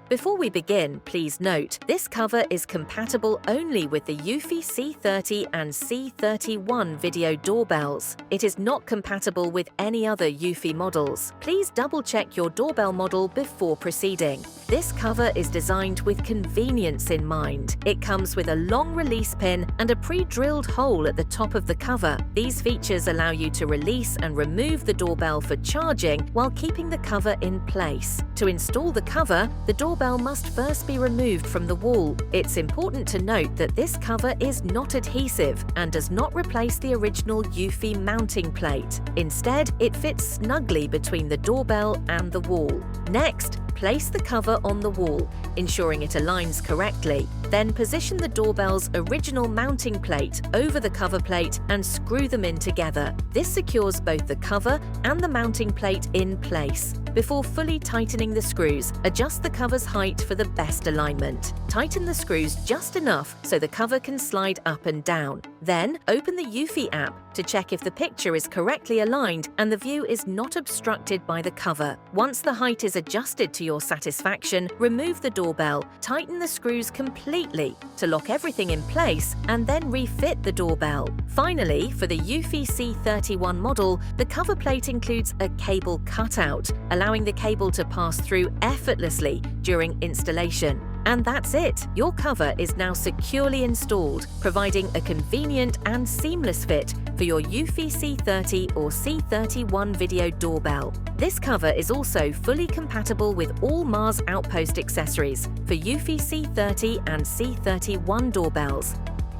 Before we begin, please note, this cover is compatible only with the Eufy C30 and C31 video doorbells. It is not compatible with any other Eufy models. Please double-check your doorbell model before proceeding. This cover is designed with convenience in mind. It comes with a long release pin and a pre-drilled hole at the top of the cover. These features allow you to release and remove the doorbell for charging while keeping the cover in place. To install the cover, the doorbell must first be removed from the wall. It's important to note that this cover is not adhesive and does not replace the original Eufy mounting plate. Instead, it fits snugly between the doorbell and the wall. Next, place the cover on the wall, ensuring it aligns correctly. Then position the doorbell's original mounting plate over the cover plate and screw them in together. This secures both the cover and the mounting plate in place. Before fully tightening the screws, adjust the cover's height for the best alignment. Tighten the screws just enough so the cover can slide up and down. Then, open the Eufy app to check if the picture is correctly aligned and the view is not obstructed by the cover. Once the height is adjusted to your satisfaction, remove the doorbell, tighten the screws completely to lock everything in place, and then refit the doorbell. Finally, for the Eufy C31 model, the cover plate includes a cable cutout, allowing the cable to pass through effortlessly during installation. And that's it! Your cover is now securely installed, providing a convenient and seamless fit for your Eufy C30 or C31 video doorbell. This cover is also fully compatible with all Mars Outpost accessories for Eufy C30 and C31 doorbells,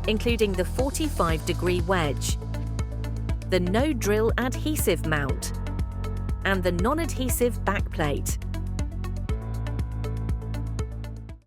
including the 45-degree wedge, the no-drill adhesive mount, and the non-adhesive backplate.